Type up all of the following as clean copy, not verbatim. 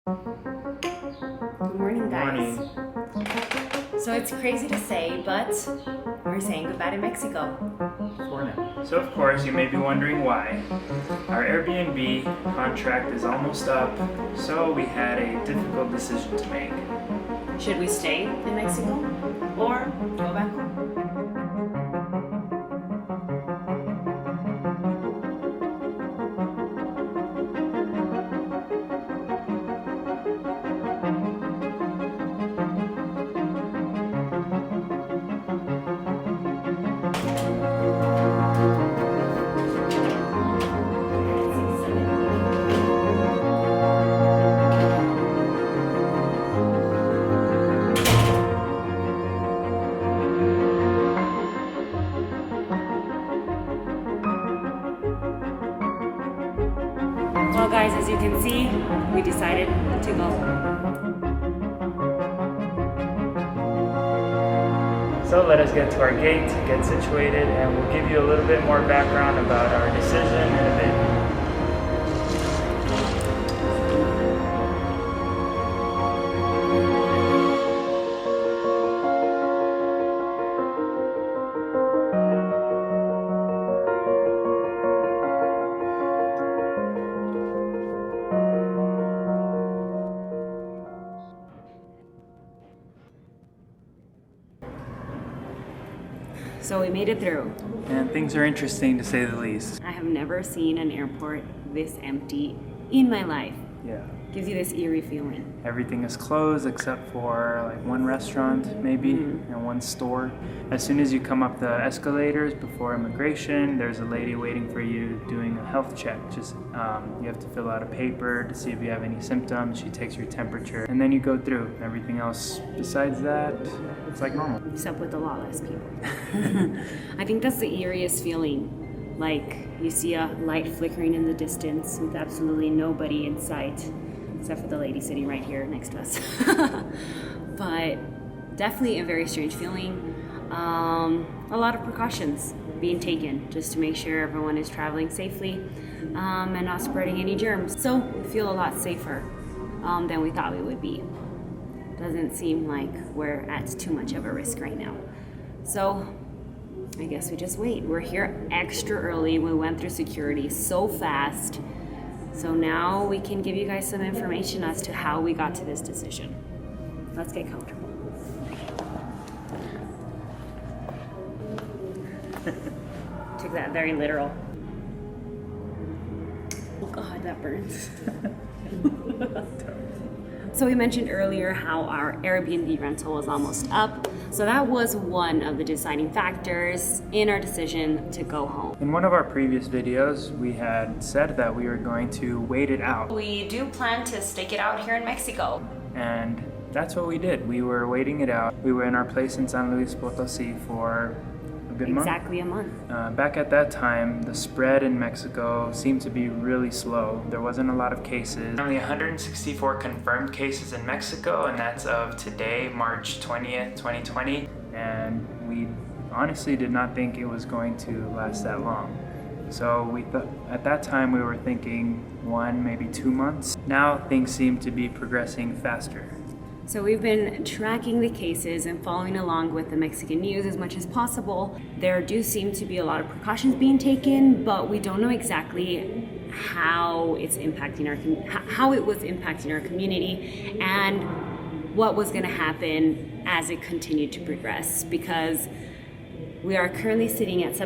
Good morning, guys. So it's crazy to say, but we're saying goodbye to Mexico. For now. So of course you may be wondering why. Our Airbnb contract is almost up, so we had a difficult decision to make. Should we stay in Mexico or go back home? Well, guys, as you can see, we decided to go home. So let us get to our gate, get situated, and we'll give you a little bit more background about our decision in a bit. So we made it through. And things are interesting to say the least. I have never seen an airport this empty in my life. Yeah. Gives you this eerie feeling. Everything is closed except for like one restaurant maybe and one store. As soon as you come up the escalators before immigration, there's a lady waiting for you doing a health check. Just you have to fill out a paper to see if you have any symptoms. She takes your temperature and then you go through. Everything else besides that, it's like normal. Except with the lawless people. I think that's the eeriest feeling. Like you see a light flickering in the distance with absolutely nobody in sight, except for the lady sitting right here next to us. But definitely a very strange feeling. A lot of precautions being taken just to make sure everyone is traveling safely and not spreading any germs. So we feel a lot safer than we thought we would be. Doesn't seem like we're at too much of a risk right now. So I guess we just wait. We're here extra early. We went through security so fast. So now we can give you guys some information as to how we got to this decision. Let's get comfortable. Took that very literal. Oh God, that burns. So we mentioned earlier how our Airbnb rental was almost up. So that was one of the deciding factors in our decision to go home. In one of our previous videos, we had said that we were going to wait it out. We do plan to stake it out here in Mexico. And that's what we did. We were waiting it out. We were in our place in San Luis Potosí for a good month. Exactly a month. Back at that time, the spread in Mexico seemed to be really slow. There wasn't a lot of cases. Only 164 confirmed cases in Mexico, and that's of today, March 20th, 2020. And we honestly did not think it was going to last that long. So we thought at that time we were thinking 1, maybe 2 months. Now things seem to be progressing faster. So we've been tracking the cases and following along with the Mexican news as much as possible. There do seem to be a lot of precautions being taken, but we don't know exactly how it's impacting how it was impacting our community and what was going to happen as it continued to progress. Because we are currently sitting at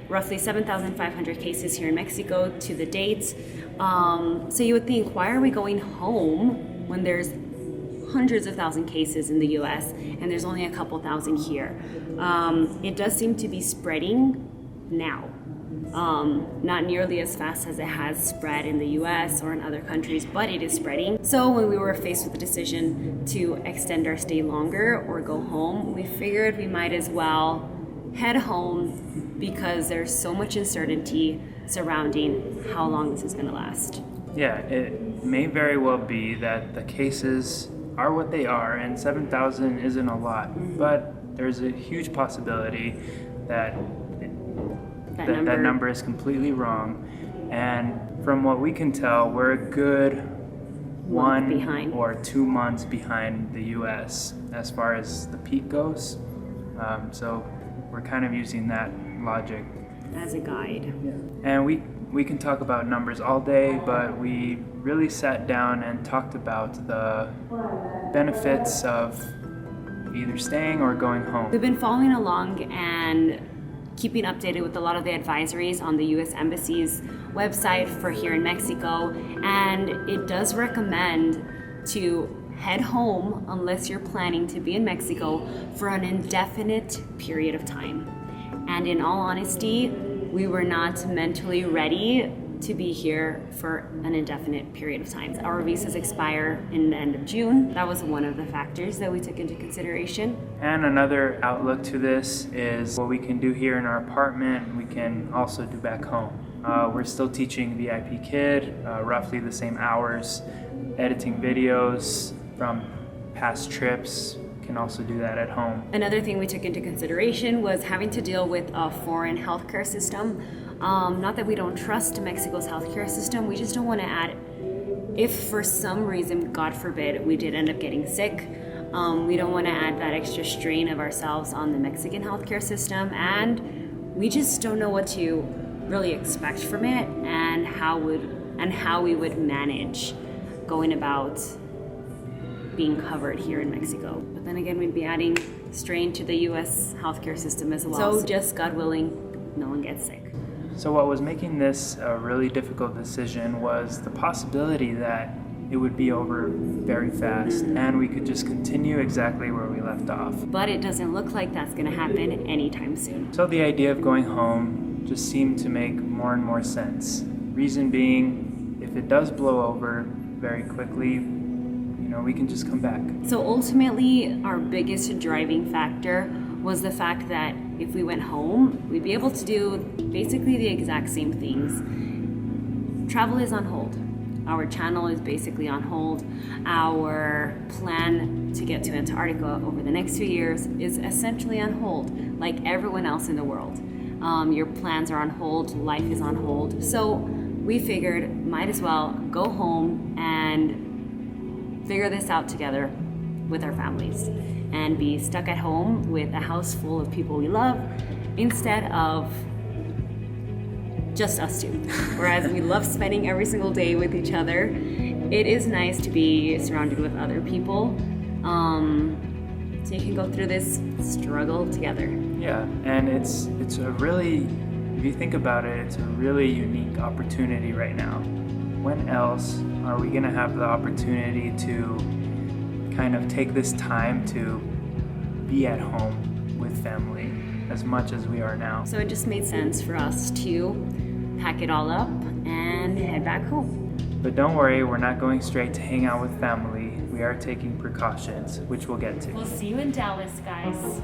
roughly 7,500 cases here in Mexico to the date. So you would think, why are we going home when there's hundreds of thousand cases in the US and there's only a couple thousand here? It does seem to be spreading now. Not nearly as fast as it has spread in the US or in other countries, but it is spreading. So when we were faced with the decision to extend our stay longer or go home, we figured we might as well head home because there's so much uncertainty surrounding how long this is going to last. Yeah, it may very well be that the cases are what they are, and 7,000 isn't a lot, but there's a huge possibility that that number is completely wrong. And from what we can tell, we're a good month behind. or 2 months behind the US as far as the peak goes. So we're kind of using that logic as a guide. And we can talk about numbers all day, but we really sat down and talked about the benefits of either staying or going home. We've been following along and keeping updated with a lot of the advisories on the U.S. Embassy's website for here in Mexico, and it does recommend to head home unless you're planning to be in Mexico for an indefinite period of time. And in all honesty, we were not mentally ready to be here for an indefinite period of time. Our visas expire in the end of June. That was one of the factors that we took into consideration. And another outlook to this is what we can do here in our apartment, we can also do back home. We're still teaching VIP Kid, roughly the same hours, editing videos from past trips. Can also do that at home. Another thing we took into consideration was having to deal with a foreign healthcare system. Not that we don't trust Mexico's healthcare system, we just don't want to add, if for some reason, God forbid, we did end up getting sick, we don't want to add that extra strain of ourselves on the Mexican healthcare system, and we just don't know what to really expect from it and how we would manage going about being covered here in Mexico. But then again, we'd be adding strain to the US healthcare system as well. So just God willing, no one gets sick. So what was making this a really difficult decision was the possibility that it would be over very fast and we could just continue exactly where we left off. But it doesn't look like that's gonna happen anytime soon. So the idea of going home just seemed to make more and more sense. Reason being, if it does blow over very quickly, we can just come back. So ultimately, our biggest driving factor was the fact that if we went home, we'd be able to do basically the exact same things. Travel is on hold. Our channel is basically on hold. Our plan to get to Antarctica over the next 2 years is essentially on hold, like everyone else in the world. Your plans are on hold, life is on hold. So we figured, might as well go home and figure this out together with our families and be stuck at home with a house full of people we love instead of just us two. Whereas we love spending every single day with each other, it is nice to be surrounded with other people so you can go through this struggle together. Yeah, and it's a really, if you think about it, it's a really unique opportunity right now. When else are we going to have the opportunity to kind of take this time to be at home with family as much as we are now? So it just made sense for us to pack it all up and head back home. But don't worry, we're not going straight to hang out with family. We are taking precautions, which we'll get to. We'll see you in Dallas, guys.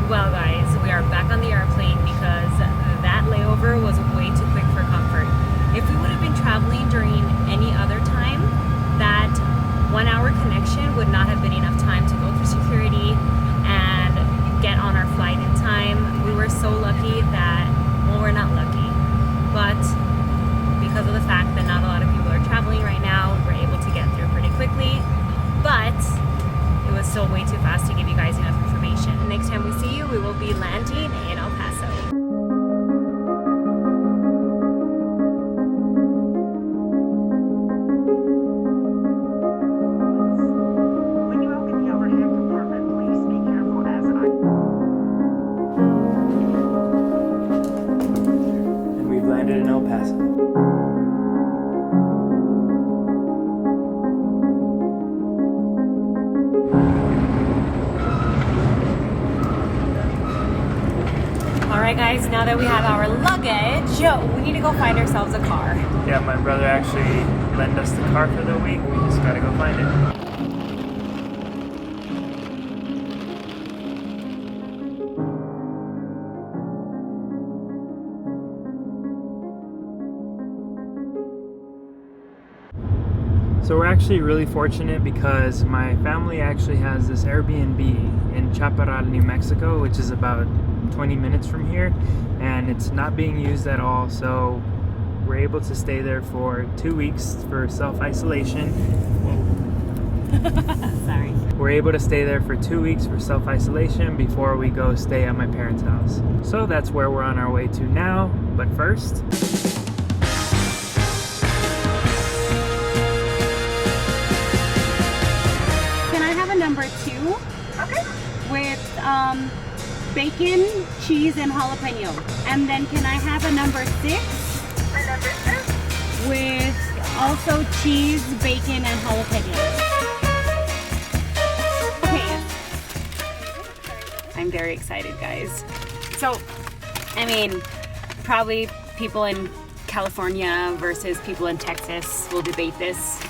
Well guys, we are back on the airplane because that layover was way too quick for comfort. If we would have been traveling during any other time, that 1 hour connection would not have been enough time to go through security and get on our flight in time. We were so lucky that, well, we're not lucky, but because of the fact that not a lot of people are traveling right now, we're able to get through pretty quickly, but it was still way too fast to give you guys enough information. Next time we see you, we will be landing in El Paso. When you open the overhead compartment, please find it in El Paso. Alright guys, now that we have our luggage, we need to go find ourselves a car. Yeah, my brother actually lent us the car for the week. We just gotta go find it. So we're actually really fortunate because my family actually has this Airbnb in Chaparral, New Mexico, which is about 20 minutes from here, and it's not being used at all. So we're able to stay there for 2 weeks for self-isolation. Sorry. We're able to stay there for 2 weeks for self-isolation before we go stay at my parents' house. So that's where we're on our way to now. But first, Number 2, okay, with bacon, cheese, and jalapeno. And then can I have a number 6? A number 6? With also cheese, bacon, and jalapeno. Okay. I'm very excited, guys. So, I mean, probably people in California versus people in Texas will debate this.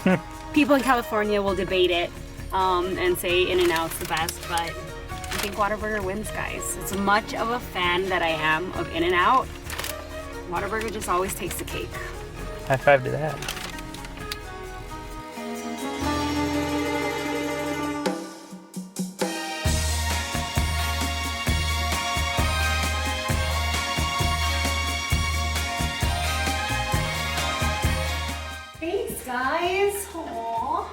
People in California will debate it. And say In-N-Out's the best, but I think Whataburger wins, guys. As much of a fan that I am of In-N-Out, Whataburger just always takes the cake. high five to that. Thanks, guys. Aww.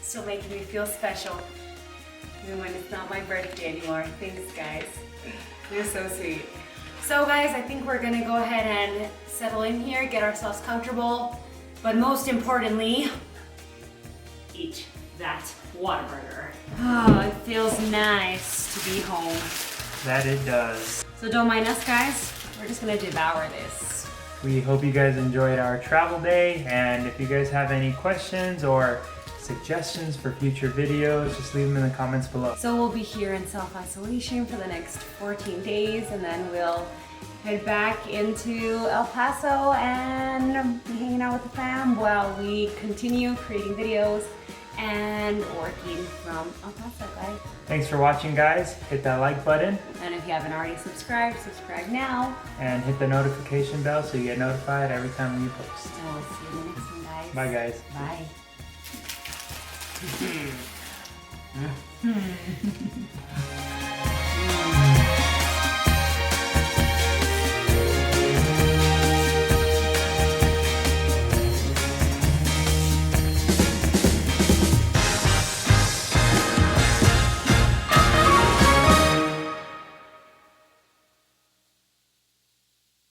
Still making me feel special, even when it's not my birthday anymore. Thanks, guys. You're so sweet. So, guys, I think we're gonna go ahead and settle in here, get ourselves comfortable, but most importantly, eat that Whataburger. Oh, it feels nice to be home. That it does. So don't mind us, guys. We're just gonna devour this. We hope you guys enjoyed our travel day, and if you guys have any questions or suggestions for future videos, just leave them in the comments below. So we'll be here in self-isolation for the next 14 days, and then we'll head back into El Paso and be hanging out with the fam while we continue creating videos and working from El Paso, guys. Thanks for watching, guys. Hit that like button And if you haven't already subscribed, subscribe now. and hit the notification bell so you get notified every time we post. And we'll see you in the next one, guys. Bye, guys. Bye.